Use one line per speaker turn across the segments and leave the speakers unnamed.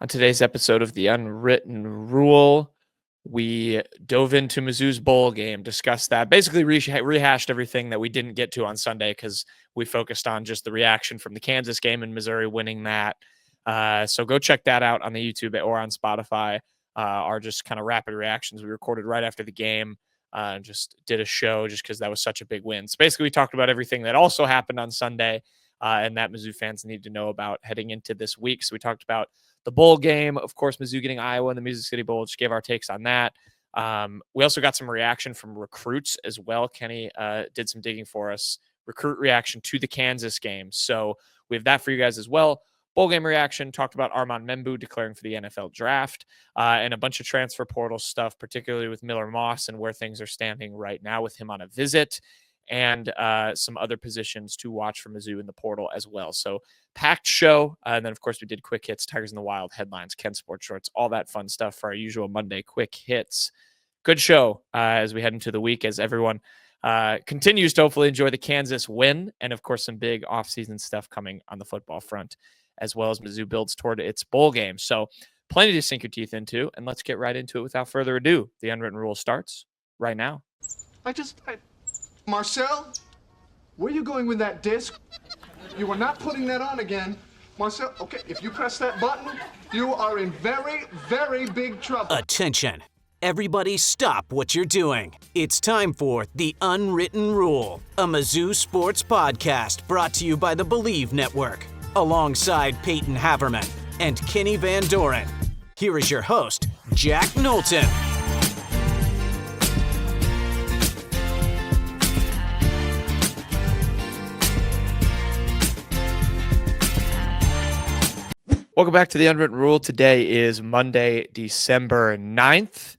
On today's episode of The Unwritten Rule, we dove into Mizzou's bowl game, discussed that, basically rehashed everything that we didn't get to on Sunday because we focused on just the reaction from the Kansas game and Missouri winning that. So go check that out on the YouTube or on Spotify. Our just kind of rapid reactions we recorded right after the game. Just did a show just because that was such a big win. So basically, we talked about everything that also happened on Sunday and that Mizzou fans need to know about heading into this week. So we talked about the bowl game, of course, Mizzou getting Iowa in the Music City Bowl. Just gave our takes on that. We also got some reaction from recruits as well. Kenny did some digging for us. Recruit reaction to the Kansas game. So we have that for you guys as well. Bowl game reaction, talked about Armand Membou declaring for the NFL draft and a bunch of transfer portal stuff, particularly with Miller Moss and where things are standing right now with him on a visit, and some other positions to watch for Mizzou in the portal as well. So packed show. And then, of course, we did quick hits, Tigers in the Wild, headlines, Ken Sports Shorts, all that fun stuff for our usual Monday quick hits. Good show as we head into the week, as everyone continues to hopefully enjoy the Kansas win. And, of course, some big offseason stuff coming on the football front, as well as Mizzou builds toward its bowl game. So plenty to sink your teeth into. And let's get right into it without further ado. The Unwritten Rule starts right now.
Marcel, where are you going with that disc? You are not putting that on again. Marcel, okay, if you press that button, you are in very, very big trouble.
Attention. Everybody stop what you're doing. It's time for The Unwritten Rule, a Mizzou sports podcast brought to you by the Believe Network, alongside Payton Haverman and Kenny Van Doren. Here is your host, Jack Knowlton.
Welcome back to The Unwritten Rule. Today is Monday, December 9th,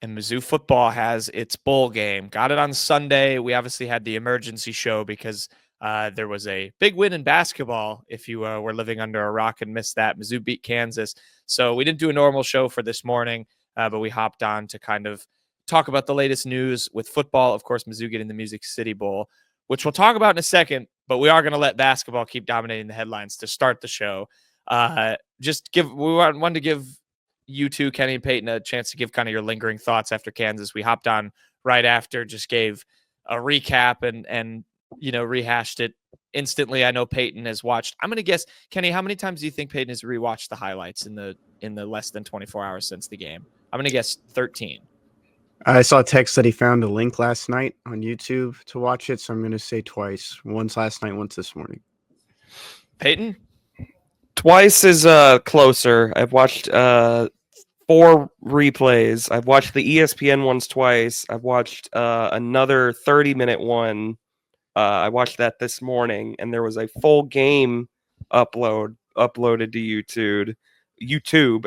and Mizzou football has its bowl game. Got it on Sunday. We obviously had the emergency show because there was a big win in basketball. If you were living under a rock and missed that, Mizzou beat Kansas. So we didn't do a normal show for this morning, but we hopped on to kind of talk about the latest news with football. Of course, Mizzou getting the Music City Bowl, which we'll talk about in a second, but we are going to let basketball keep dominating the headlines to start the show. We wanted to give you two, Kenny and Payton, a chance to give kind of your lingering thoughts after Kansas. We hopped on right after, just gave a recap and rehashed it instantly. I know Payton has watched. I'm going to guess, Kenny, how many times do you think Payton has rewatched the highlights in the less than 24 hours since the game? I'm going to guess 13.
I saw a text that he found a link last night on YouTube to watch it, so I'm going to say twice. Once last night, once this morning.
Payton?
Twice is closer. I've watched 4 replays. I've watched the ESPN ones twice. I've watched another 30-minute one. I watched that this morning, and there was a full game uploaded to YouTube.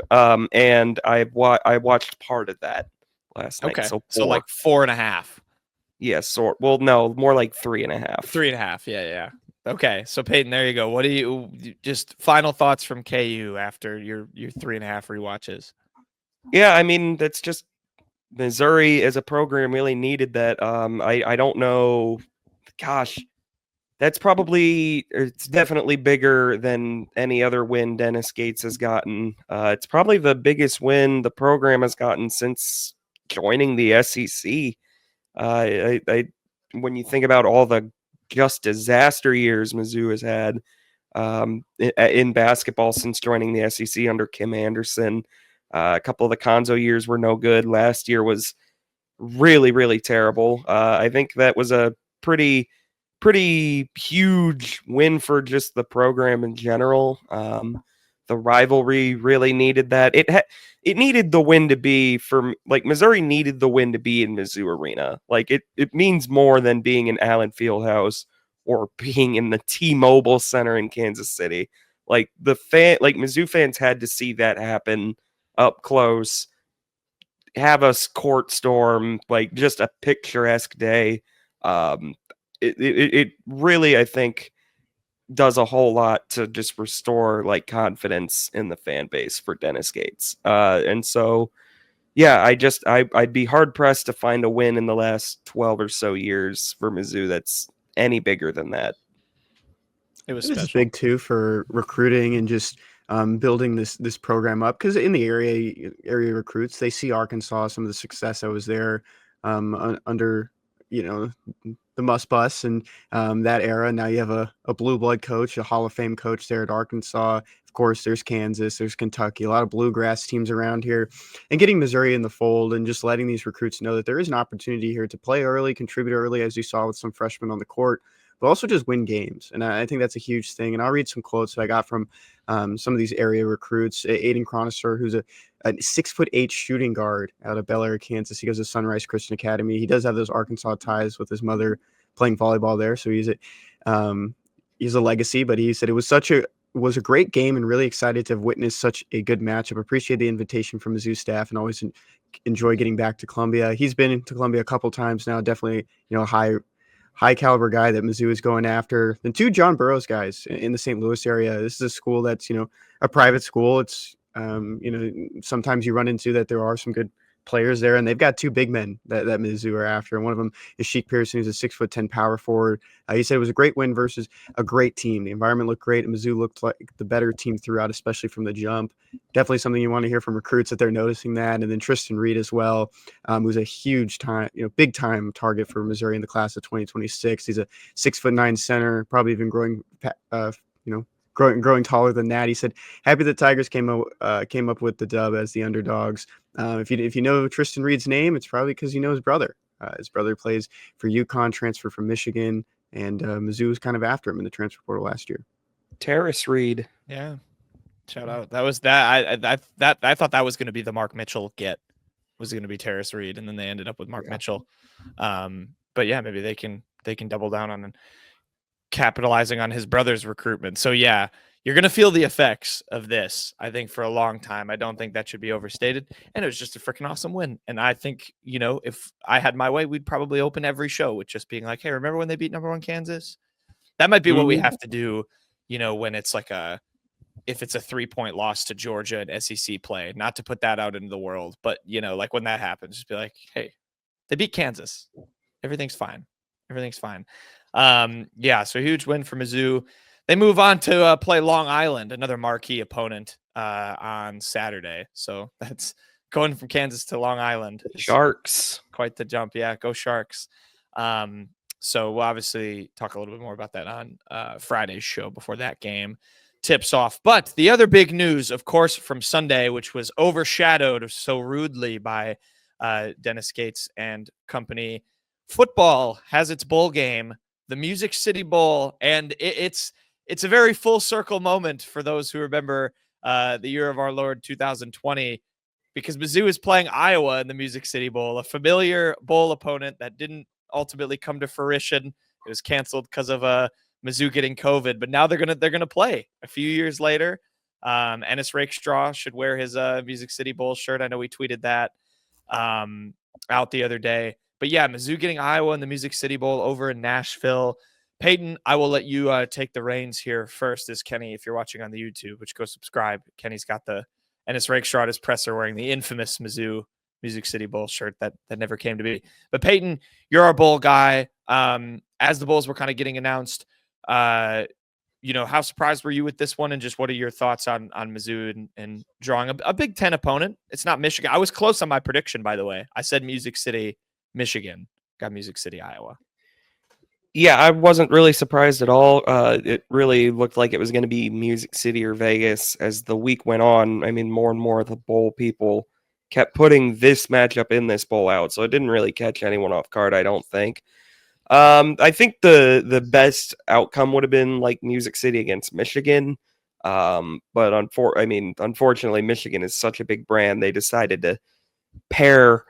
And I watched part of that last night.
Okay, so like 4.5.
Yes, no, more like 3.5.
3.5. Yeah. Okay, so Payton, there you go. What do you just final thoughts from KU after your 3.5 rewatches?
Yeah, I mean, that's just Missouri as a program really needed that. I don't know. Gosh, it's definitely bigger than any other win Dennis Gates has gotten. It's probably the biggest win the program has gotten since joining the SEC. When you think about all the just disaster years Mizzou has had in basketball since joining the SEC under Kim Anderson. A couple of the Konzo years were no good. Last year was really, really terrible. I think that was a pretty huge win for just the program in general. The rivalry really needed that. It needed the win to be Missouri needed the win to be in Mizzou Arena. Like it means more than being in Allen Fieldhouse or being in the T-Mobile Center in Kansas City. Like Mizzou fans had to see that happen up close, have a court storm, like just a picturesque day. It really, I think, does a whole lot to just restore like confidence in the fan base for Dennis Gates. And so, yeah, I'd be hard pressed to find a win in the last 12 or so years for Mizzou that's any bigger than that.
It was
big too for recruiting and just building this program up, because in the area recruits, they see Arkansas, some of the success that was there under the Muss Bus and that era. Now you have a blue blood coach, a Hall of Fame coach there at Arkansas. Of course, there's Kansas, there's Kentucky, a lot of bluegrass teams around here, and getting Missouri in the fold and just letting these recruits know that there is an opportunity here to play early, contribute early, as you saw with some freshmen on the court, but also just win games. And I think that's a huge thing. And I'll read some quotes that I got from some of these area recruits. Aiden Chronister, who's a 6'8" shooting guard out of Bel Air, Kansas. He goes to Sunrise Christian Academy. He does have those Arkansas ties with his mother playing volleyball there, so he's a legacy. But he said it was a great game and really excited to have witnessed such a good matchup. Appreciate the invitation from Mizzou staff and always enjoy getting back to Columbia. He's been to Columbia a couple times now. Definitely, a high caliber guy that Mizzou is going after. And 2 John Burroughs guys in the St. Louis area. This is a school that's, a private school. It's, sometimes you run into that there are some good players there, and they've got 2 big men that Mizzou are after. And one of them is Sheik Pearson, who's a 6'10" power forward. He said it was a great win versus a great team. The environment looked great, and Mizzou looked like the better team throughout, especially from the jump. Definitely something you want to hear from recruits, that they're noticing that. And then Tristan Reed as well, who's a huge time, big time target for Missouri in the class of 2026. He's a 6'9" center, probably even growing taller than that. He said, happy that Tigers came up with the dub as the underdogs. If you know Tristan Reed's name, it's probably because you know his brother. His brother plays for UConn, transferred from Michigan, and Mizzou was kind of after him in the transfer portal last year.
Terrace Reed.
Yeah. Shout out. That was that. I thought that was going to be the Mark Mitchell get, was going to be Terrace Reed, and then they ended up with Mark Mitchell. But yeah, maybe they can double down on capitalizing on his brother's recruitment. So yeah, you're going to feel the effects of this, I think, for a long time. I don't think that should be overstated. And it was just a freaking awesome win. And I think, if I had my way, we'd probably open every show with just being like, hey, remember when they beat #1 Kansas? That might be what we have to do, when it's like if it's a 3-point loss to Georgia in SEC play, not to put that out into the world, but like when that happens, just be like, hey, they beat Kansas. Everything's fine. Everything's fine. So huge win for Mizzou. They move on to play Long Island, another marquee opponent on Saturday. So that's going from Kansas to Long Island.
Sharks.
Quite the jump. Yeah, go Sharks. So we'll obviously talk a little bit more about that on Friday's show before that game tips off. But the other big news, of course, from Sunday, which was overshadowed so rudely by Dennis Gates and company, football has its bowl game, the Music City Bowl, and it's a very full circle moment for those who remember the year of our Lord 2020, because Mizzou is playing Iowa in the Music City Bowl, a familiar bowl opponent that didn't ultimately come to fruition. It was canceled because of Mizzou getting COVID, but now they're gonna play a few years later. Ennis Rakestraw should wear his Music City Bowl shirt. I know we tweeted that out the other day. But yeah, Mizzou getting Iowa in the Music City Bowl over in Nashville. Payton, I will let you take the reins here first, as Kenny, if you're watching on the YouTube, which go subscribe. Kenny's got the Ennis Rakestraw at his presser wearing the infamous Mizzou Music City Bowl shirt that never came to be. But Payton, you're our bowl guy. As the bowls were kind of getting announced, how surprised were you with this one? And just what are your thoughts on Mizzou and drawing a Big Ten opponent? It's not Michigan. I was close on my prediction, by the way. I said Music City, Michigan. Got Music City, Iowa.
Yeah, I wasn't really surprised at all. It really looked like it was going to be Music City or Vegas as the week went on. I mean, more and more of the bowl people kept putting this matchup in this bowl out, so it didn't really catch anyone off guard, I don't think. I think the best outcome would have been like Music City against Michigan. But unfortunately, Michigan is such a big brand. They decided to pair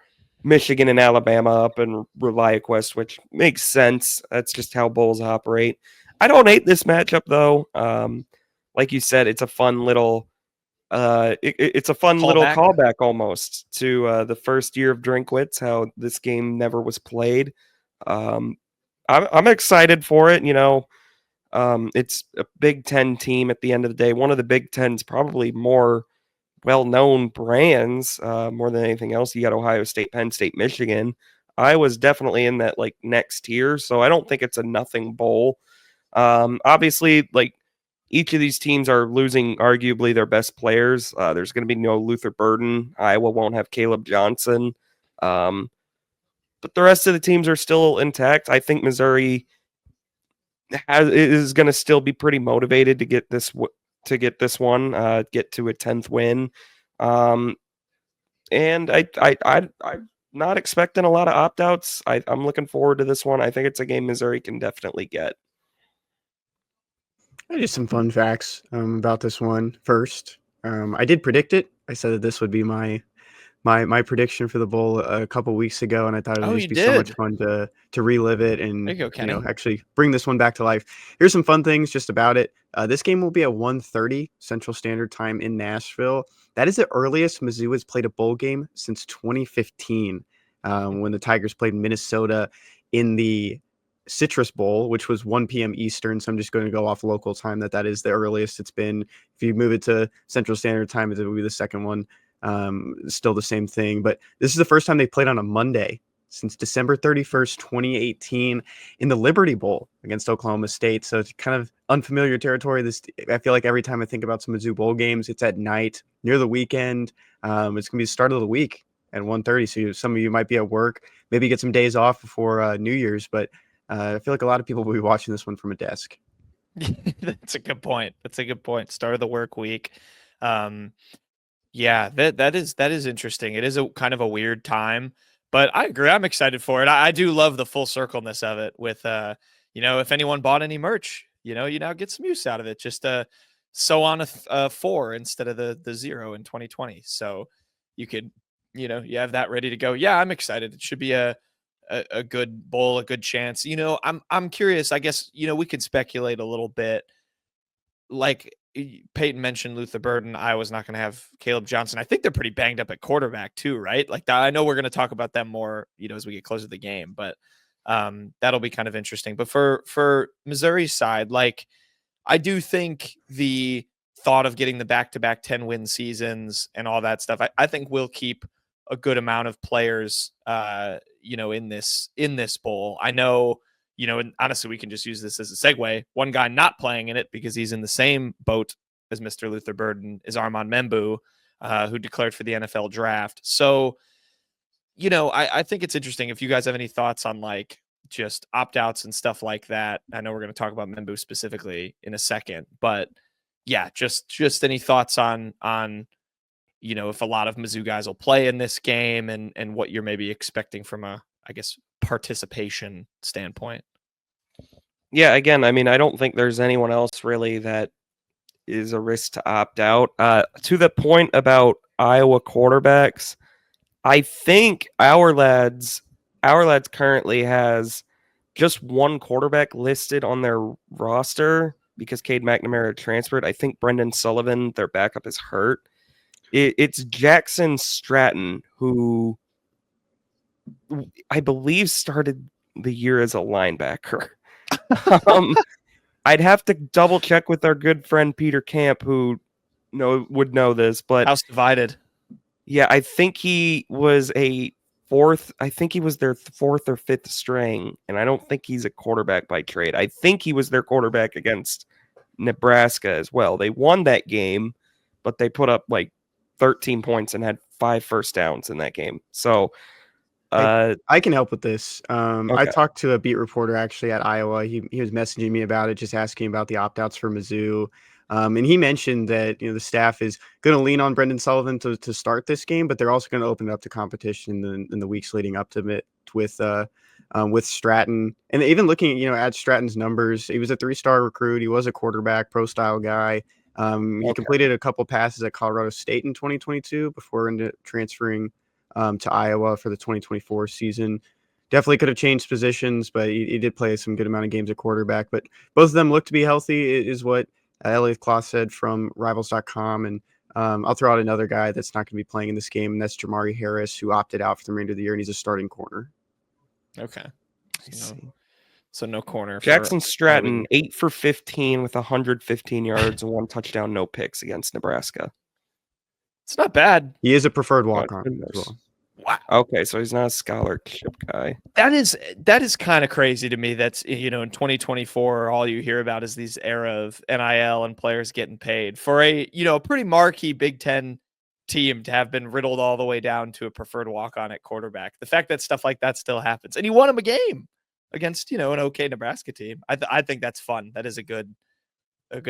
Michigan and Alabama up in ReliaQuest, which makes sense. That's just how bowls operate. I don't hate this matchup though. Like you said, it's a fun little callback almost to the first year of Drinkwitz, how this game never was played. I'm excited for it. It's a Big Ten team at the end of the day. One of the Big Ten's probably more well-known brands, more than anything else. You got Ohio State, Penn State, Michigan. Iowa's definitely in that like next tier, so I don't think it's a nothing bowl. Obviously, like each of these teams are losing arguably their best players. There's going to be no Luther Burden. Iowa won't have Caleb Johnson. But the rest of the teams are still intact. I think Missouri is going to still be pretty motivated to get this one, get to a 10th win. And I'm not expecting a lot of opt-outs. I'm looking forward to this one. I think it's a game Missouri can definitely get.
Just some fun facts about this one. First, I did predict it. I said that this would be my prediction for the bowl a couple weeks ago, and I thought it would just be so much fun to relive it and
There you go, Kenny.
actually bring this one back to life. Here's some fun things just about it. This game will be at 1:30 Central Standard Time in Nashville. That is the earliest Mizzou has played a bowl game since 2015, when the Tigers played Minnesota in the Citrus Bowl, which was 1 p.m. Eastern. So I'm just going to go off local time that is the earliest it's been. If you move it to Central Standard Time, it will be the second one. Still the same thing, but this is the first time they played on a Monday since December 31st, 2018 in the Liberty Bowl against Oklahoma State. So it's kind of unfamiliar territory. I feel like every time I think about some Mizzou bowl games, it's at night near the weekend. It's going to be the start of the week at 1:30. So some of you might be at work, maybe get some days off before New Year's, but I feel like a lot of people will be watching this one from a desk.
That's a good point. Start of the work week. Yeah, that is interesting. It is a kind of a weird time, but I agree. I'm excited for it. I do love the full circleness of it with, if anyone bought any merch, you now get some use out of it. Just sew on a 4 instead of the 0 in 2020. So you could, you have that ready to go. Yeah, I'm excited. It should be a good bowl, a good chance. I'm curious. I guess, we could speculate a little bit. Like Payton mentioned, Luther Burden, Iowa's not going to have Caleb Johnson. I think they're pretty banged up at quarterback too, right? Like that, I know we're going to talk about them more, as we get closer to the game, but that'll be kind of interesting. But for Missouri's side, like I do think the thought of getting the back-to-back 10-win seasons and all that stuff, I think we'll keep a good amount of players, in this bowl. I know, and honestly, we can just use this as a segue. One guy not playing in it because he's in the same boat as Mr. Luther Burden is Armand Membou, who declared for the NFL draft. So, I think it's interesting if you guys have any thoughts on like just opt-outs and stuff like that. I know we're going to talk about Membou specifically in a second, but yeah, just any thoughts on if a lot of Mizzou guys will play in this game and what you're maybe expecting from a, I guess, participation standpoint.
Yeah, again, I mean, I don't think there's anyone else really that is a risk to opt out. To the point about Iowa quarterbacks, I think our lads currently has just one quarterback listed on their roster because Cade McNamara transferred. I think Brendan Sullivan, their backup, is hurt. It's Jackson Stratton, who I believe started the year as a linebacker. I'd have to double check with our good friend Peter Camp, who would know this, but
house divided.
Yeah, I think he was a fourth. I think he was their fourth or fifth string, and I don't think he's a quarterback by trade. I think he was their quarterback against Nebraska as well. They won that game, but they put up like 13 points and had 5 first downs in that game. So
I can help with this.
Okay.
I talked to a beat reporter actually at Iowa. He was messaging me about it, just asking about the opt-outs for Mizzou. And he mentioned that the staff is going to lean on Brendan Sullivan to start this game, but they're also going to open it up to competition in the weeks leading up to it with Stratton. And even looking at Stratton's numbers, he was a 3-star recruit. He was a quarterback, pro-style guy. He completed a couple passes at Colorado State in 2022 before transferring to Iowa for the 2024 season. Definitely could have changed positions, but he did play some good amount of games at quarterback. But both of them look to be healthy, is what Elliot Kloss said from Rivals.com. And I'll throw out another guy that's not going to be playing in this game, and that's Jamari Harris, who opted out for the remainder of the year, and he's a starting corner.
Okay. So no corner.
Jackson Stratton, 8 for 15 with 115 yards and 1 touchdown, no picks against Nebraska.
It's not bad.
He is a preferred walk-on as well.
Wow.
Okay, so he's not a scholarship guy.
That is kind of crazy to me. That's, in 2024, all you hear about is these era of NIL and players getting paid for a, pretty marquee Big Ten team to have been riddled all the way down to a preferred walk-on at quarterback. The fact that stuff like that still happens, and he won him a game against, an okay Nebraska team. I think that's fun. That is a good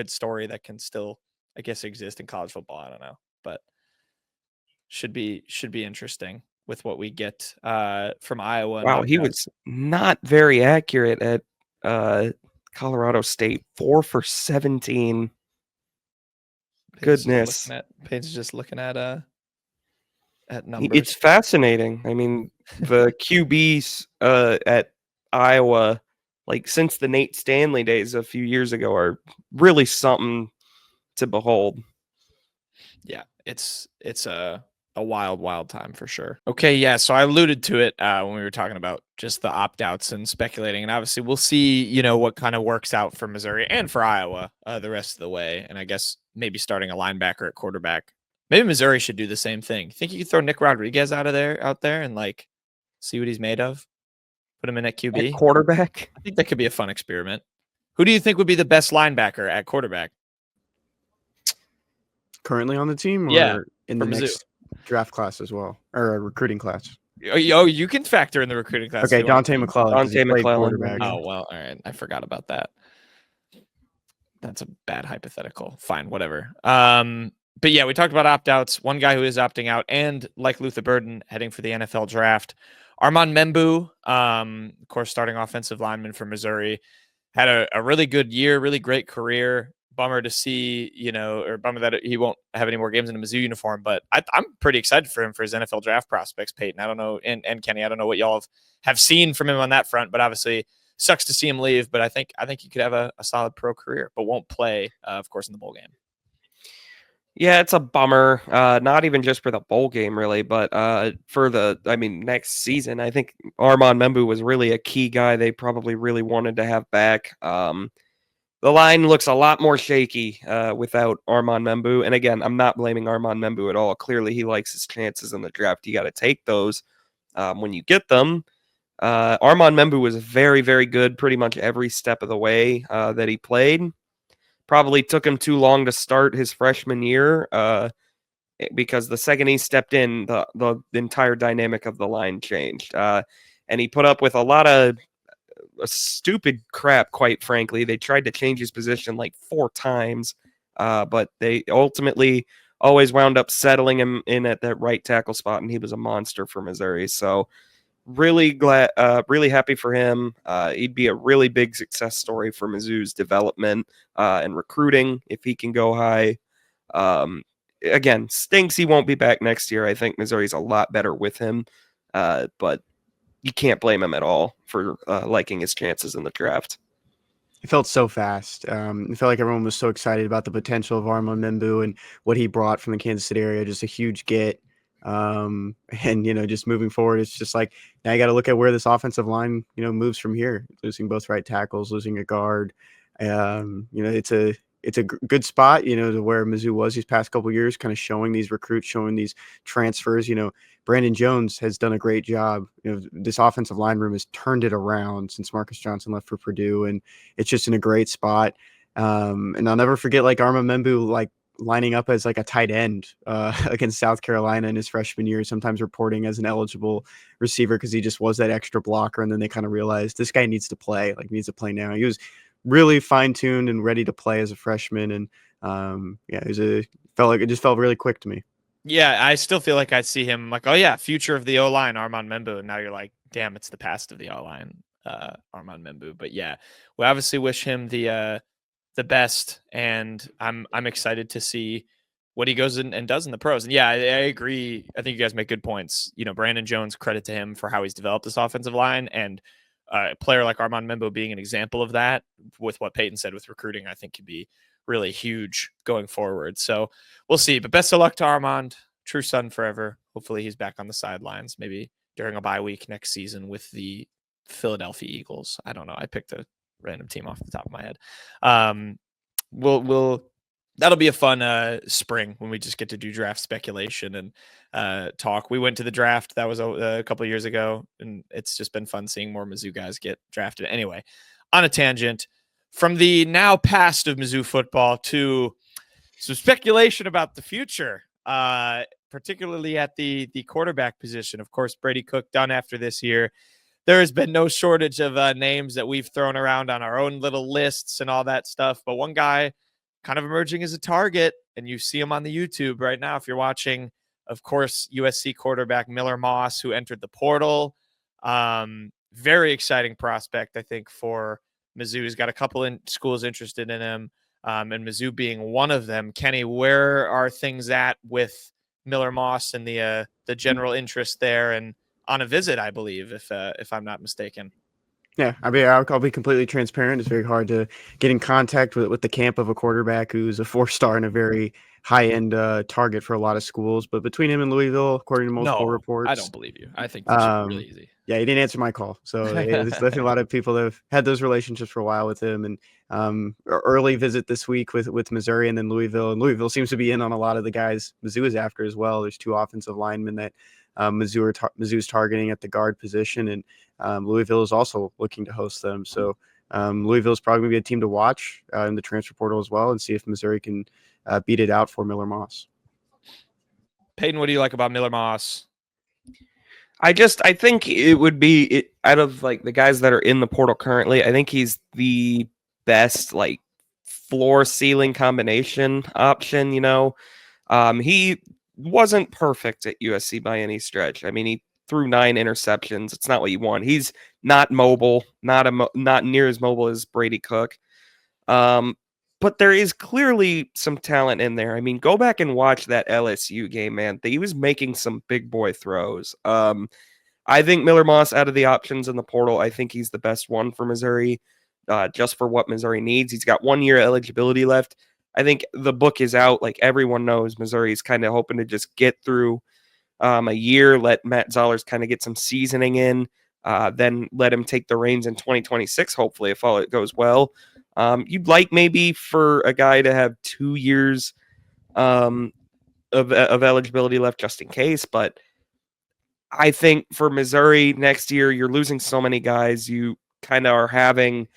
story that can still, I guess, exist in college football. I don't know, but should be interesting with what we get from Iowa.
Wow, he was not very accurate at Colorado State. 4 for 17. Goodness.
Payton's just looking at numbers.
It's fascinating. I mean, the QBs at Iowa, like since the Nate Stanley days a few years ago, are really something to behold.
Yeah, it's a wild time for sure. Okay, yeah, so I alluded to it when we were talking about just the opt-outs and speculating, and obviously we'll see, what kind of works out for Missouri and for Iowa the rest of the way, and I guess maybe starting a linebacker at quarterback. Maybe Missouri should do the same thing. Think you could throw Nick Rodriguez out there and like see what he's made of? Put him in at QB?
At quarterback?
I think that could be a fun experiment. Who do you think would be the best linebacker at quarterback?
Currently on the team, or
Yeah,
in the
Mizzou.
next draft class as well, or a recruiting class?
Oh, you can factor in the recruiting class.
Okay, Dante McClellan. 'cause he
Dante
played
McClellan,
quarterback.
Oh, well, all right. I forgot about that. That's a bad hypothetical. Fine, whatever. But yeah, we talked about opt-outs. One guy who is opting out, and like Luther Burden, heading for the NFL draft. Armand Membou, of course, starting offensive lineman for Missouri, had a really good year, really great career. Bummer to see, or bummer that he won't have any more games in a Mizzou uniform. But I'm pretty excited for him for his NFL draft prospects, Payton. I don't know, and Kenny, I don't know what y'all have seen from him on that front, but obviously sucks to see him leave. But I think he could have a solid pro career, but won't play, of course, in the bowl game.
Yeah, it's a bummer. Not even just for the bowl game, really, but for next season. I think Armand Membou was really a key guy they probably really wanted to have back. The line looks a lot more shaky without Armand Membou. And again, I'm not blaming Armand Membou at all. Clearly, he likes his chances in the draft. You got to take those when you get them. Armand Membou was very, very good pretty much every step of the way that he played. Probably took him too long to start his freshman year because the second he stepped in, the entire dynamic of the line changed. And he put up with a lot of stupid crap, quite frankly. They tried to change his position like 4 times, but they ultimately always wound up settling him in at that right tackle spot, and he was a monster for Missouri. So really glad, really happy for him. He'd be a really big success story for Mizzou's development and recruiting if he can go high. Again, stinks he won't be back next year. I think Missouri's a lot better with him, but you can't blame him at all for liking his chances in the draft.
It felt so fast. It felt like everyone was so excited about the potential of Armand Membou and what he brought from the Kansas City area. Just a huge get. And, just moving forward, it's just like, now you got to look at where this offensive line, moves from here, losing both right tackles, losing a guard. It's a good spot, to where Mizzou was these past couple of years, kind of showing these recruits, showing these transfers. Brandon Jones has done a great job. This offensive line room has turned it around since Marcus Johnson left for Purdue, and it's just in a great spot. And I'll never forget, Armand Membou, lining up as a tight end against South Carolina in his freshman year, sometimes reporting as an eligible receiver because he just was that extra blocker. And then they kind of realized this guy needs to play, needs to play now. He was really fine-tuned and ready to play as a freshman. And it just felt really quick to me.
Yeah, I still feel like I see him oh yeah, future of the O-line, Armand Membou. And now you're like, damn, it's the past of the O-line, Armand Membou. But yeah, we obviously wish him the best, and I'm excited to see what he goes in and does in the pros. And yeah, I agree. I think you guys make good points. Brandon Jones, credit to him for how he's developed this offensive line, and a player like Armand Membou being an example of that with what Payton said with recruiting, I think could be really huge going forward. So we'll see, but best of luck to Armand, true son forever. Hopefully he's back on the sidelines, maybe during a bye week next season with the Philadelphia Eagles. I don't know. I picked a random team off the top of my head. We'll that'll be a fun spring when we just get to do draft speculation and talk. We went to the draft. That was a couple of years ago, and it's just been fun seeing more Mizzou guys get drafted. Anyway, on a tangent, from the now past of Mizzou football to some speculation about the future, particularly at the quarterback position. Of course, Brady Cook done after this year. There has been no shortage of names that we've thrown around on our own little lists and all that stuff. But one guy kind of emerging as a target, and you see him on the YouTube right now if you're watching, of course, USC quarterback Miller Moss, who entered the portal. Very exciting prospect, I think, for Mizzou. He's got a couple in schools interested in him, and Mizzou being one of them. Kenny, where are things at with Miller Moss and the general interest there, and on a visit, I believe, if I'm not mistaken?
Yeah, I mean, I'll be completely transparent. It's very hard to get in contact with the camp of a quarterback who's a 4-star and a very high-end target for a lot of schools. But between him and Louisville, according to multiple reports,
I don't believe you. I think this is really easy.
Yeah, he didn't answer my call. So there's definitely a lot of people that have had those relationships for a while with him. And early visit this week with Missouri and then Louisville. And Louisville seems to be in on a lot of the guys Mizzou is after as well. There's 2 offensive linemen that Mizzou's targeting at the guard position, and Louisville is also looking to host them. So Louisville is probably going to be a team to watch in the transfer portal as well, and see if Missouri can beat it out for Miller Moss.
Payton, what do you like about Miller Moss?
I think it would be out of like the guys that are in the portal currently, I think he's the best like floor ceiling combination option. He wasn't perfect at USC by any stretch. I mean, he threw 9 interceptions. It's not what you want. He's not mobile, not near as mobile as Brady Cook. But there is clearly some talent in there. I mean, go back and watch that LSU game, man. He was making some big boy throws. I think Miller Moss, out of the options in the portal, I think he's the best one for Missouri, just for what Missouri needs. He's got 1 year eligibility left. I think the book is out. Like everyone knows, Missouri is kind of hoping to just get through a year, let Matt Zollers kind of get some seasoning in, then let him take the reins in 2026, hopefully, if all it goes well. You'd like maybe for a guy to have 2 years of eligibility left just in case, but I think for Missouri next year, you're losing so many guys. You kind of are having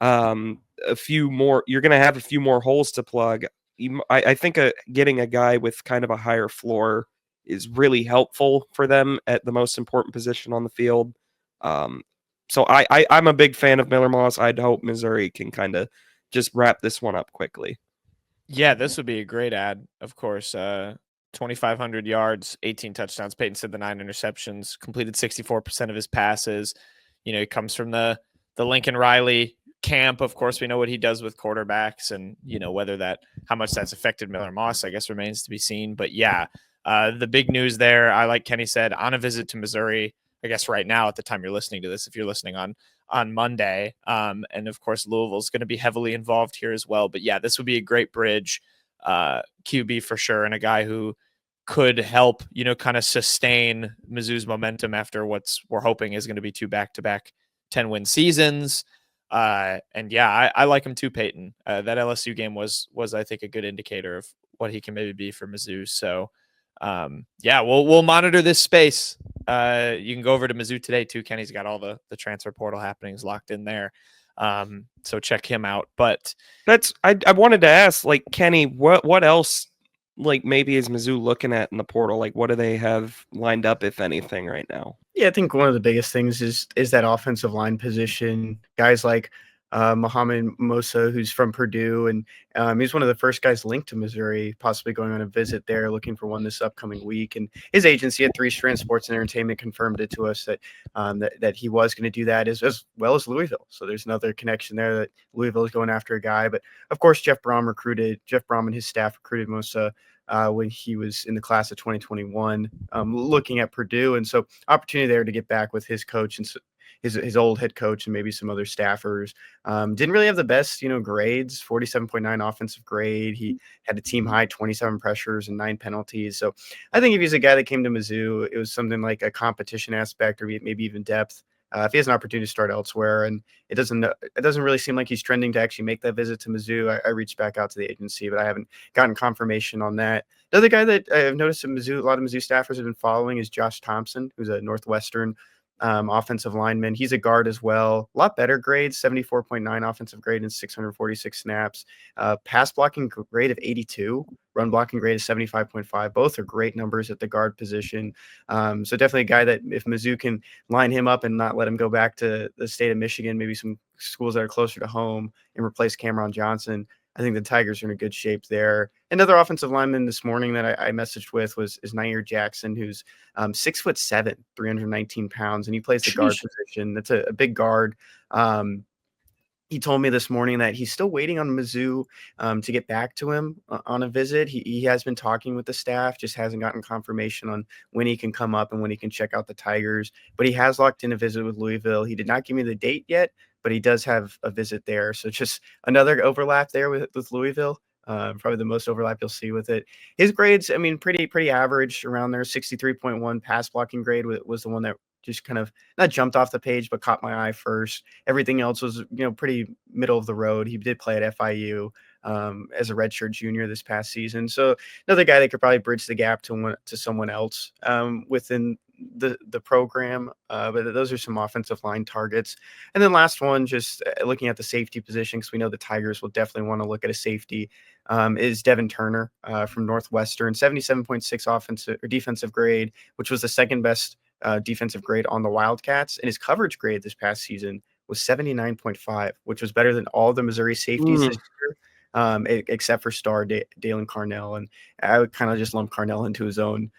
a few more. You're going to have a few more holes to plug. I think getting a guy with kind of a higher floor is really helpful for them at the most important position on the field. So I'm a big fan of Miller Moss. I'd hope Missouri can kind of just wrap this one up quickly.
Yeah, this would be a great ad, of course. 2,500 yards, 18 touchdowns. Payton said the 9 interceptions, completed 64% of his passes. He comes from the Lincoln Riley camp. Of course, we know what he does with quarterbacks, and how much that's affected Miller Moss, I guess, remains to be seen. But yeah, the big news there, I like Kenny said, on a visit to Missouri, I guess right now at the time you're listening to this, if you're listening on Monday. And of course, Louisville's going to be heavily involved here as well. But yeah, this would be a great bridge, QB for sure, and a guy who could help, kind of sustain Mizzou's momentum after we're hoping is going to be 2 back-to-back 10-win seasons. And yeah, I like him too, Payton. That LSU game was I think a good indicator of what he can maybe be for Mizzou. So yeah, we'll monitor this space. You can go over to Mizzou today too. Kenny's got all the transfer portal happenings locked in there. So check him out. But
I wanted to ask, like, Kenny, what else, like, maybe is Mizzou looking at in the portal? Like, what do they have lined up, if anything, right now?
Yeah, I think one of the biggest things is that offensive line position. Guys like Mohamed Mosa, who's from Purdue, and he's one of the first guys linked to Missouri, possibly going on a visit there, looking for one this upcoming week. And his agency at 3 Strand Sports and Entertainment confirmed it to us that he was going to do that as well as Louisville. So there's another connection there that Louisville is going after a guy. But of course, Jeff Brom and his staff recruited Mosa when he was in the class of 2021, looking at Purdue. And so opportunity there to get back with his coach and his old head coach and maybe some other staffers. Didn't really have the best, grades, 47.9 offensive grade. He had a team high 27 pressures and 9 penalties. So I think if he's a guy that came to Mizzou, it was something like a competition aspect or maybe even depth. if he has an opportunity to start elsewhere. And it doesn't really seem like he's trending to actually make that visit to Mizzou. I reached back out to the agency, but I haven't gotten confirmation on that. The other guy that I've noticed a lot of Mizzou staffers have been following is Josh Thompson, who's a Northwestern offensive lineman. He's a guard as well. A lot better grades, 74.9 offensive grade and 646 snaps. Pass blocking grade of 82. Run blocking grade is 75.5. Both are great numbers at the guard position. So definitely a guy that if Mizzou can line him up and not let him go back to the state of Michigan, maybe some schools that are closer to home, and replace Cameron Johnson, I think the Tigers are in a good shape there. Another offensive lineman this morning that I messaged with is Nair Jackson, who's 6'7", 319 pounds, and he plays the guard position. That's a big guard. He told me this morning that he's still waiting on Mizzou to get back to him on a visit. He has been talking with the staff, just hasn't gotten confirmation on when he can come up and when he can check out the Tigers. But he has locked in a visit with Louisville. He did not give me the date yet, but he does have a visit there. So just another overlap there with Louisville. Probably the most overlap you'll see with it. His grades, I mean, pretty average around there. 63.1 pass blocking grade was the one that just kind of not jumped off the page, but caught my eye first. Everything else was, pretty middle of the road. He did play at FIU as a redshirt junior this past season. So another guy that could probably bridge the gap to someone else within the program. But those are some offensive line targets. And then last one, just looking at the safety position, because we know the Tigers will definitely want to look at a safety, is Devin Turner from Northwestern, 77.6 offensive or defensive grade, which was the second best defensive grade on the Wildcats. And his coverage grade this past season was 79.5, which was better than all the Missouri safeties this year, except for star Dalen Carnell. And I would kind of just lump Carnell into his own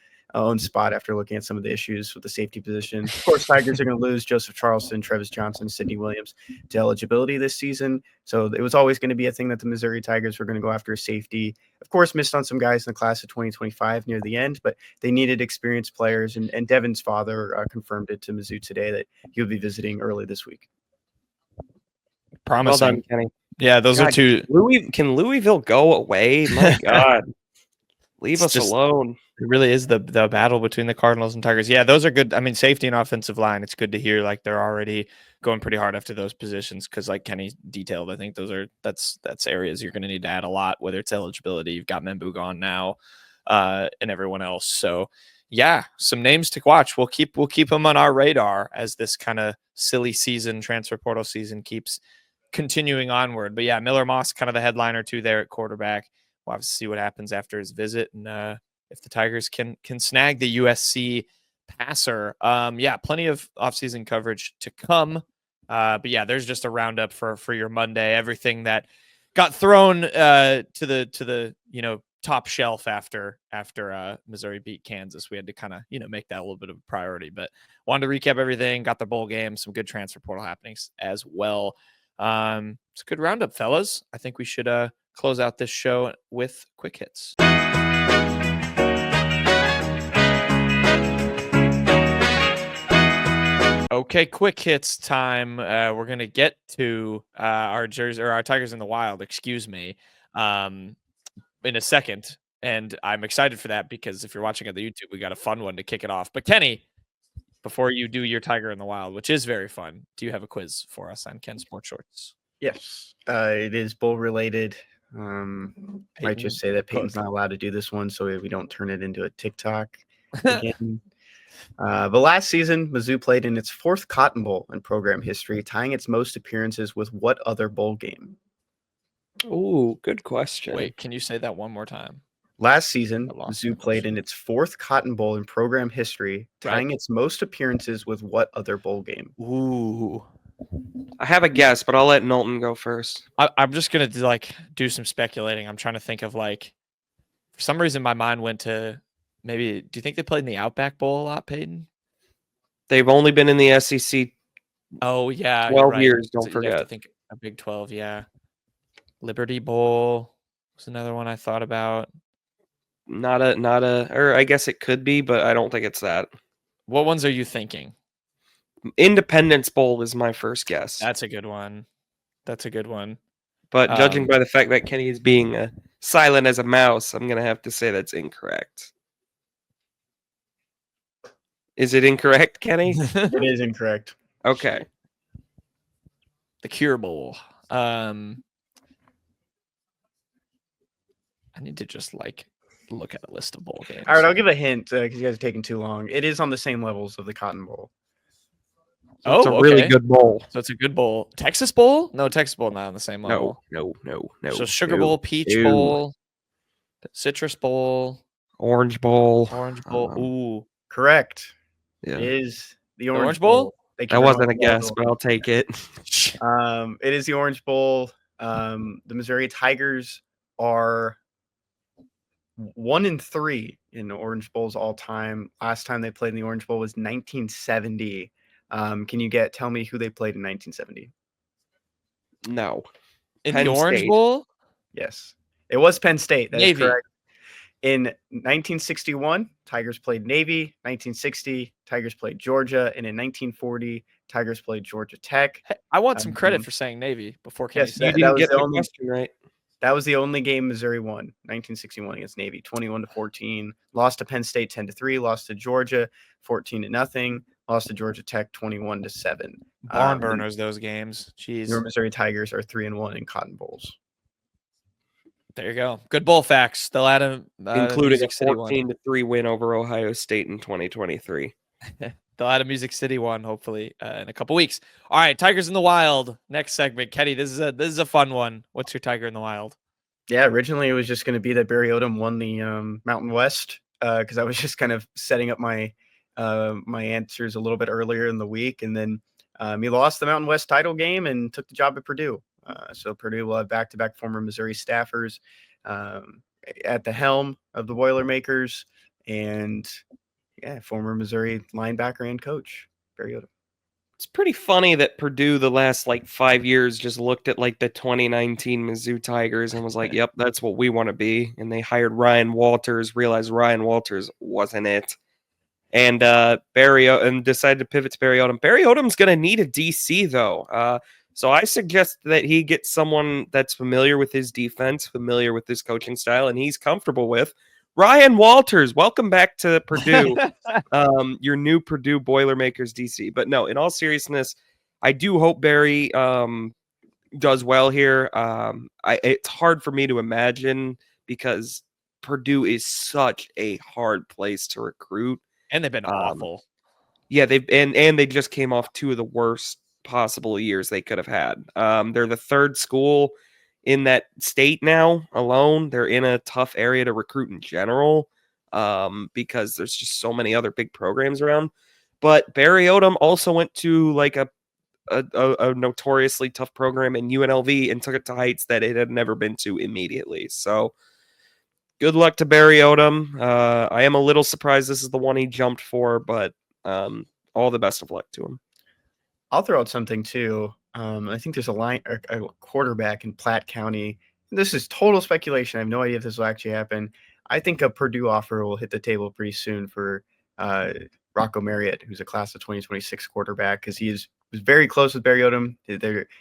spot after looking at some of the issues with the safety position. Of course, Tigers are going to lose Joseph Charleston, Travis Johnson, Sidney Williams to eligibility this season. So it was always going to be a thing that the Missouri Tigers were going to go after a safety. Of course, missed on some guys in the class of 2025 near the end, but they needed experienced players. And Devin's father confirmed it to Mizzou today that he'll be visiting early this week.
Promising.
Well done, Kenny.
Yeah, those are two.
Can Louisville go away? My God. Leave us alone.
It really is the battle between the Cardinals and Tigers. Yeah, those are good. I mean, safety and offensive line, it's good to hear like they're already going pretty hard after those positions because like Kenny detailed, I think that's areas you're going to need to add a lot, whether it's eligibility. You've got Membou gone now and everyone else. So yeah, some names to watch. We'll keep them on our radar as this kind of silly season, transfer portal season keeps continuing onward. But yeah, Miller Moss kind of the headliner too there at quarterback. We'll have to see what happens after his visit and if the Tigers can snag the USC passer. Yeah, plenty of offseason coverage to come. But yeah, there's just a roundup for your Monday. Everything that got thrown to the top shelf after Missouri beat Kansas. We had to kind of make that a little bit of a priority. But wanted to recap everything. Got the bowl game, some good transfer portal happenings as well. It's a good roundup, fellas. I think we should close out this show with quick hits. Okay, quick hits time. We're gonna get to our Tigers in the Wild, excuse me, in a second, and I'm excited for that because if you're watching on the YouTube, we got a fun one to kick it off. But Kenny, before you do your Tiger in the Wild, which is very fun, do you have a quiz for us on Ken Sports Shorts?
Yes, it is bowl related. Might just say that Payton's not allowed to do this one, so we don't turn it into a TikTok again. But last season, Mizzou played in its fourth Cotton Bowl in program history, tying its most appearances with what other bowl game?
Ooh, good question.
Wait, can you say that one more time?
Last season, Mizzou played in its fourth Cotton Bowl in program history, tying its most appearances with what other bowl game?
Ooh.
I have a guess, but I'll let Knowlton go first.
I'm just going to do some speculating. I'm trying to think of for some reason my mind went to maybe, do you think they played in the Outback Bowl a lot, Payton?
They've only been in the SEC.
Oh, yeah.
12 years, don't forget.
I think a Big 12, yeah. Liberty Bowl was another one I thought about.
Or I guess it could be, but I don't think it's that.
What ones are you thinking?
Independence Bowl is my first guess.
That's a good one.
But judging by the fact that Kenny is being silent as a mouse, I'm going to have to say that's incorrect. Is it incorrect, Kenny?
It is incorrect.
Okay.
The Cure Bowl. I need to just look at a list of bowl games.
All right, I'll give a hint because you guys are taking too long. It is on the same levels of the Cotton Bowl.
So it's a really good bowl.
So it's a good bowl. Texas Bowl? No, Texas Bowl not on the same level.
No.
So Sugar Bowl, Peach Bowl, Citrus Bowl,
Orange Bowl.
Ooh.
Correct.
Yeah.
It is the
Orange Bowl?
Thank you
That
very
wasn't a
much,
guess,
Waldo.
but I'll take it.
It is the Orange Bowl. The Missouri Tigers are 1-3 in the Orange Bowls all time. Last time they played in the Orange Bowl was 1970. Can you tell me who they played in 1970?
No.
In
Penn
the Orange
State.
Bowl?
Yes, it was Penn State. That is
Navy.
correct. In 1961, Tigers played Navy. 1960, Tigers played Georgia. And in 1940, Tigers played Georgia Tech.
Hey, I want some credit for saying Navy before Kenny
Yes,
said
You
it.
didn't
was
get
the
the
only-
question right.
That was the only game Missouri won, 1961 against Navy, 21-14. Lost to Penn State 10-3. Lost to Georgia 14-0. Lost to Georgia Tech 21-7.
Barn burners, those games. Jeez.
Your Missouri Tigers are 3-1 in Cotton Bowls.
There you go. Good bowl facts. They'll add
Including
Music
a
City one.
14-3 win over Ohio State in 2023.
They'll add a Music City one, hopefully, in a couple weeks. All right, Tigers in the Wild. Next segment, Kenny. This is a fun one. What's your Tiger in the Wild?
Yeah, originally it was just going to be that Barry Odom won the Mountain West because I was just kind of setting up my my answers a little bit earlier in the week, and then he lost the Mountain West title game and took the job at Purdue. So Purdue will have back-to-back former Missouri staffers at the helm of the Boilermakers, and former Missouri linebacker and coach Barry Odom.
It's pretty funny that Purdue the last 5 years just looked at the 2019 Mizzou Tigers and was like, yep, that's what we want to be. And they hired Ryan Walters, realized Ryan Walters wasn't it. And and decided to pivot to Barry Odom. Barry Odom's going to need a DC though. So I suggest that he gets someone that's familiar with his defense, familiar with his coaching style, and he's comfortable with. Ryan Walters, welcome back to Purdue, your new Purdue Boilermakers DC. But no, in all seriousness, I do hope Barry does well here. It's hard for me to imagine because Purdue is such a hard place to recruit.
And they've been awful.
Yeah, they just came off two of the worst possible years they could have had. They're the third school in that state now alone. They're in a tough area to recruit in general because there's just so many other big programs around. But Barry Odom also went to a notoriously tough program in UNLV and took it to heights that it had never been to immediately. So good luck to Barry Odom. I am a little surprised this is the one he jumped for, but all the best of luck to him.
I'll throw out something too. I think there's a quarterback in Platte County. This is total speculation. I have no idea if this will actually happen. I think a Purdue offer will hit the table pretty soon for Rocco Marriott, who's a class of 2026 quarterback, because he was very close with Barry Odom.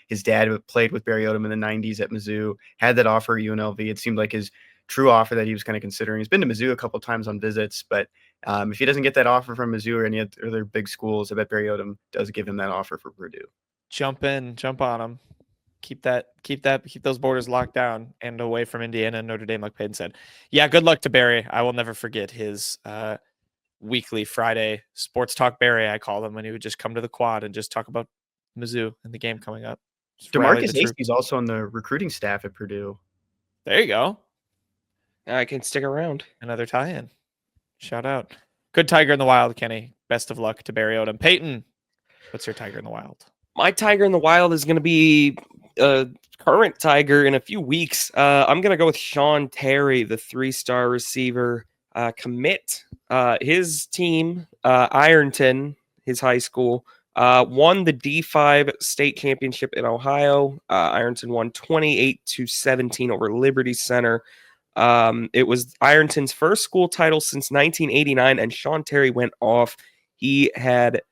His dad played with Barry Odom in the 90s at Mizzou, had that offer at UNLV. It seemed like his true offer that he was kind of considering. He's been to Mizzou a couple of times on visits, but if he doesn't get that offer from Mizzou or any other big schools, I bet Barry Odom does give him that offer for Purdue.
Jump on them. Keep those borders locked down and away from Indiana and Notre Dame, like Payton said. Yeah, good luck to Barry. I will never forget his weekly Friday sports talk Barry, I call him, when he would just come to the quad and just talk about Mizzou and the game coming up.
DeMarcus Hasty is also on the recruiting staff at Purdue.
There you go.
I can stick around.
Another tie-in. Shout out. Good Tiger in the Wild, Kenny. Best of luck to Barry Odom. Payton, what's your Tiger in the Wild?
My Tiger in the Wild is going to be a current Tiger in a few weeks. I'm going to go with Sean Terry, the 3-star receiver commit. His team, Ironton, his high school, won the D5 state championship in Ohio. Ironton won 28-17 over Liberty Center. It was Ironton's first school title since 1989, and Sean Terry went off. He had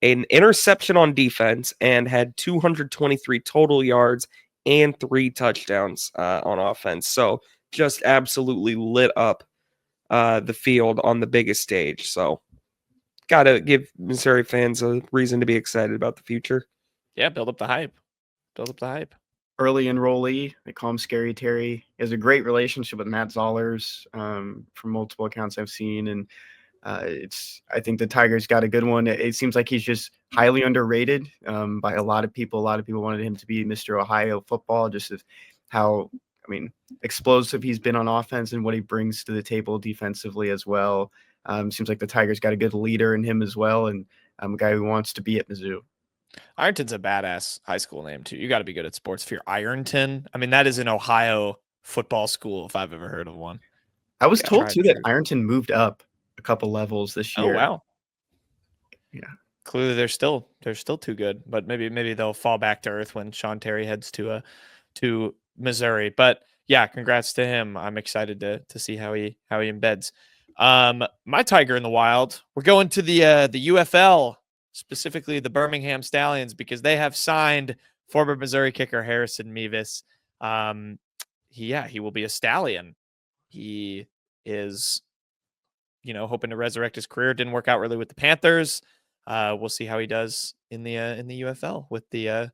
an interception on defense and had 223 total yards and 3 touchdowns on offense. So just absolutely lit up the field on the biggest stage. So got to give Missouri fans a reason to be excited about the future.
Yeah, build up the hype. Build up the hype.
Early enrollee, they call him Scary Terry. He has a great relationship with Matt Zollers from multiple accounts I've seen. And I think the Tigers got a good one. It seems like he's just highly underrated by a lot of people. A lot of people wanted him to be Mr. Ohio football, just as how, explosive he's been on offense and what he brings to the table defensively as well. Seems like the Tigers got a good leader in him as well, and a guy who wants to be at Mizzou.
Ironton's a badass high school name too. You got to be good at sports if you're Ironton. I mean, that is an Ohio football school if I've ever heard of one.
I was told too that Ironton moved up a couple levels this year.
Oh wow.
Yeah.
Clearly they're still too good, but maybe they'll fall back to earth when Sean Terry heads to Missouri. But yeah, congrats to him. I'm excited to see how he embeds. My Tiger in the Wild. We're going to the UFL, specifically the Birmingham Stallions, because they have signed former Missouri kicker Harrison Mevis. He will be a Stallion. He is, hoping to resurrect his career. Didn't work out really with the Panthers. We'll see how he does in the UFL with the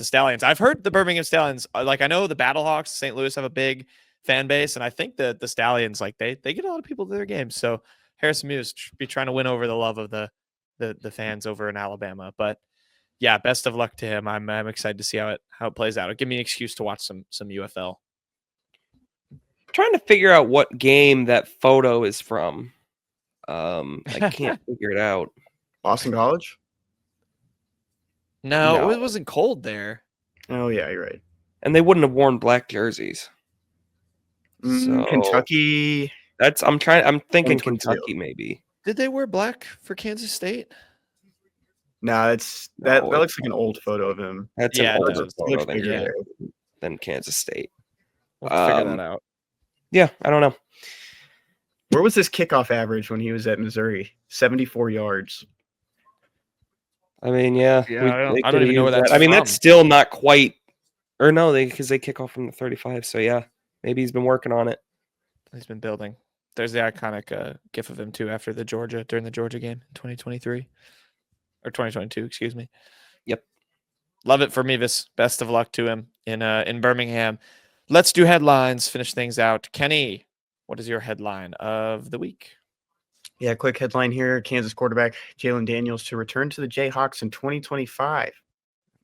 Stallions. I've heard the Birmingham Stallions, I know the Battlehawks, St. Louis have a big fan base, and I think the Stallions, they get a lot of people to their games. So Harrison Mevis should be trying to win over the love of the fans over in Alabama. But yeah, best of luck to him. I'm excited to see how it plays out. It'll give me an excuse to watch some UFL.
Trying to figure out what game that photo is from. I can't figure it out.
Boston College?
No, it wasn't cold there.
Oh yeah, you're right.
And they wouldn't have worn black jerseys. So
Kentucky.
I'm thinking Kentucky maybe.
Did they wear black for Kansas State?
No, that looks like an old photo of him.
That's an older photo than Kansas State.
We'll figure that out.
Yeah, I don't know.
Where was his kickoff average when he was at Missouri? 74 yards.
I mean, yeah.
I don't even know where that's from.
That's still not quite. Or no, because they kick off from the 35. So yeah, maybe he's been working on it.
He's been building. There's the iconic gif of him too during the Georgia game in 2023 or 2022, excuse me.
Yep.
Love it for Mevis. Best of luck to him in Birmingham. Let's do headlines, finish things out. Kenny, what is your headline of the week?
Yeah, quick headline here. Kansas quarterback Jalen Daniels to return to the Jayhawks in 2025,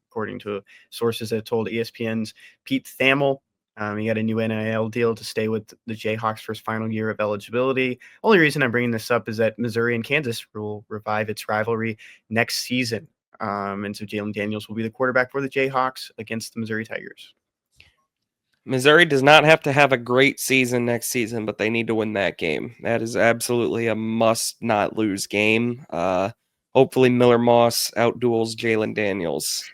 according to sources that told ESPN's Pete Thamel. He got a new NIL deal to stay with the Jayhawks for his final year of eligibility. Only reason I'm bringing this up is that Missouri and Kansas will revive its rivalry next season. And so Jalen Daniels will be the quarterback for the Jayhawks against the Missouri Tigers.
Missouri does not have to have a great season next season, but they need to win that game. That is absolutely a must not lose game. Hopefully Miller Moss outduels Jalen Daniels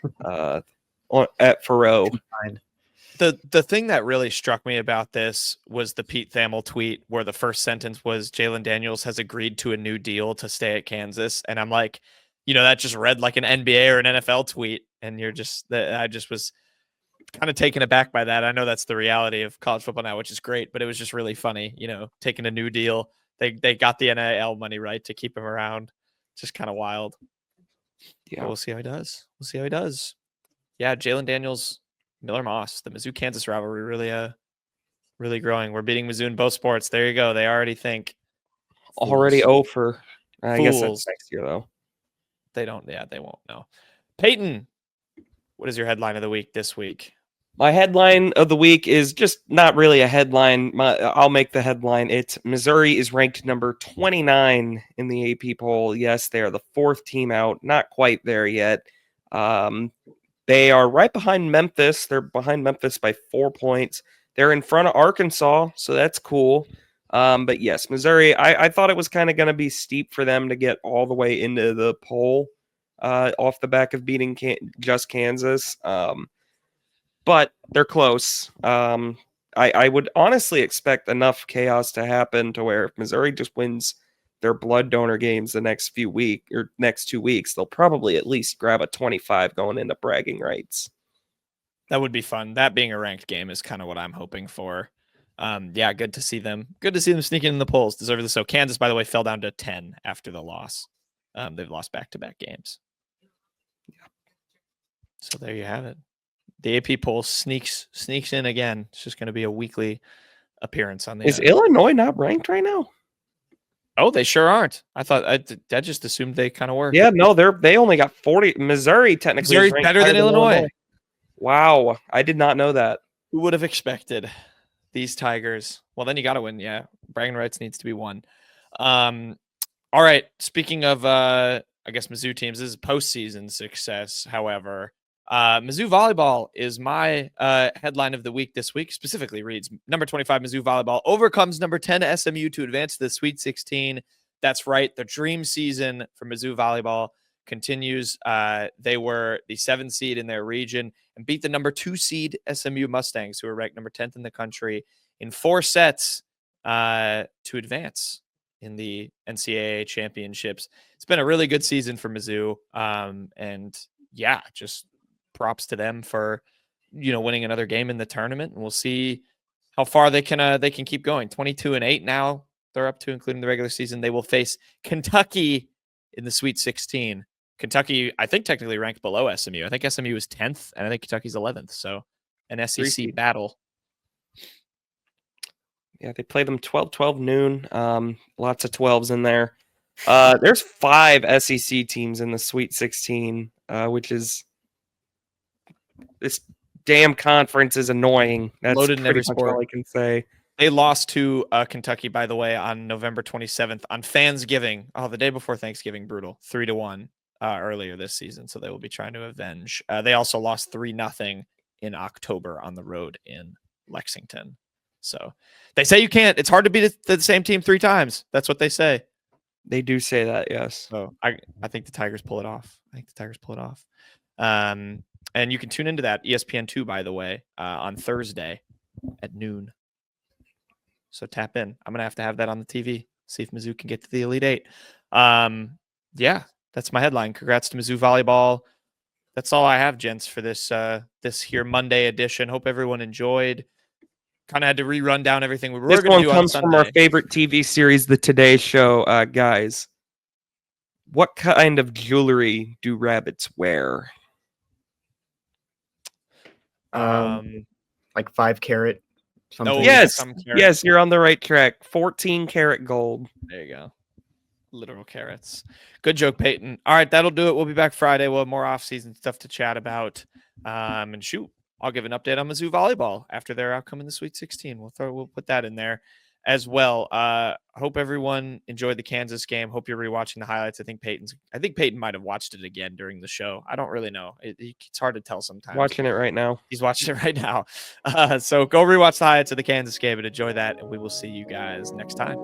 at Faroe.
The thing that really struck me about this was the Pete Thamel tweet where the first sentence was Jalen Daniels has agreed to a new deal to stay at Kansas. And I'm like, that just read like an NBA or an NFL tweet. And I just was kind of taken aback by that. I know that's the reality of college football now, which is great, but it was just really funny, taking a new deal. They got the NIL money, right, to keep him around. Just kind of wild. Yeah. But we'll see how he does. Yeah. Jalen Daniels, Miller Moss, the Mizzou Kansas rivalry really growing. We're beating Mizzou in both sports. There you go. They already think.
Already over. I guess that's next year though.
They don't. Yeah, they won't know. Payton, what is your headline of the week this week?
My headline of the week is just not really a headline. I'll make the headline. It's Missouri is ranked number 29 in the AP poll. Yes, they are the fourth team out. Not quite there yet. They are right behind Memphis. They're behind Memphis by 4 points. They're in front of Arkansas, so that's cool. But yes, Missouri, I thought it was kind of going to be steep for them to get all the way into the poll off the back of beating just Kansas. But they're close. I would honestly expect enough chaos to happen to where if Missouri just wins their blood donor games the next 2 weeks, they'll probably at least grab a 25 going into bragging rights.
That would be fun. That being a ranked game is kind of what I'm hoping for. Yeah, good to see them. Good to see them sneaking in the polls. Deserve this. So Kansas, by the way, fell down to 10 after the loss. They've lost back-to-back games. So there you have it. The AP poll sneaks in again. It's just going to be a weekly appearance on the.
Is Illinois not ranked right now?
Oh, they sure aren't. I thought I just assumed they kind of were.
Yeah, no, they only got 40. Missouri technically is ranked
better
higher
than Illinois.
Wow, I did not know that.
Who would have expected these Tigers? Well, then you got to win. Yeah, bragging rights needs to be won. All right. Speaking of, I guess Mizzou teams, this is postseason success. However, Mizzou volleyball is my headline of the week this week. Specifically reads, number 25 Mizzou volleyball overcomes number 10 SMU to advance to the Sweet 16. That's right. The dream season for Mizzou volleyball continues. They were the 7th seed in their region and beat the number 2 seed SMU Mustangs, who are ranked number 10th in the country, in 4 sets to advance in the NCAA championships. It's been a really good season for Mizzou. And yeah, just props to them for, winning another game in the tournament. And we'll see how far they can keep going. 22-8 now they're up to, including the regular season. They will face Kentucky in the Sweet 16. Kentucky, I think, technically ranked below SMU. I think SMU is 10th, and I think Kentucky's 11th. So an SEC battle.
Yeah, they play them 12 noon. Lots of 12s in there. There's 5 SEC teams in the Sweet 16, which is this damn conference is annoying. That's
loaded in every
sport. All I can say.
They lost to Kentucky, by the way, on November 27th on Fansgiving. Oh, the day before Thanksgiving, brutal. 3-1 earlier this season. So they will be trying to avenge. They also lost 3-0 in October on the road in Lexington. So they say you can't. It's hard to beat the same team 3 times. That's what they say.
They do say that, yes.
So I think the Tigers pull it off. And you can tune into that ESPN2, by the way, on Thursday at noon. So tap in. I'm going to have that on the TV. See if Mizzou can get to the Elite 8. Yeah, that's my headline. Congrats to Mizzou volleyball. That's all I have, gents, for this here Monday edition. Hope everyone enjoyed. Kind of had to rerun down everything we were going to do on Sunday. This one comes from
our favorite TV series, The Today Show. Guys, what kind of jewelry do rabbits wear?
Like 5 carat something.
No,
yes, you're on the right track. 14 karat gold.
There you go. Literal carrots. Good joke, Payton. All right, that'll do it. We'll be back Friday. We'll have more off-season stuff to chat about. And shoot, I'll give an update on Mizzou volleyball after their outcome in the Sweet 16. We'll put that in there as well. Hope everyone enjoyed the Kansas game. Hope you're rewatching the highlights. I think Payton might have watched it again during the show. I don't really know. It's hard to tell sometimes.
Watching it right now.
He's watching it right now. So go rewatch the highlights of the Kansas game and enjoy that. And we will see you guys next time.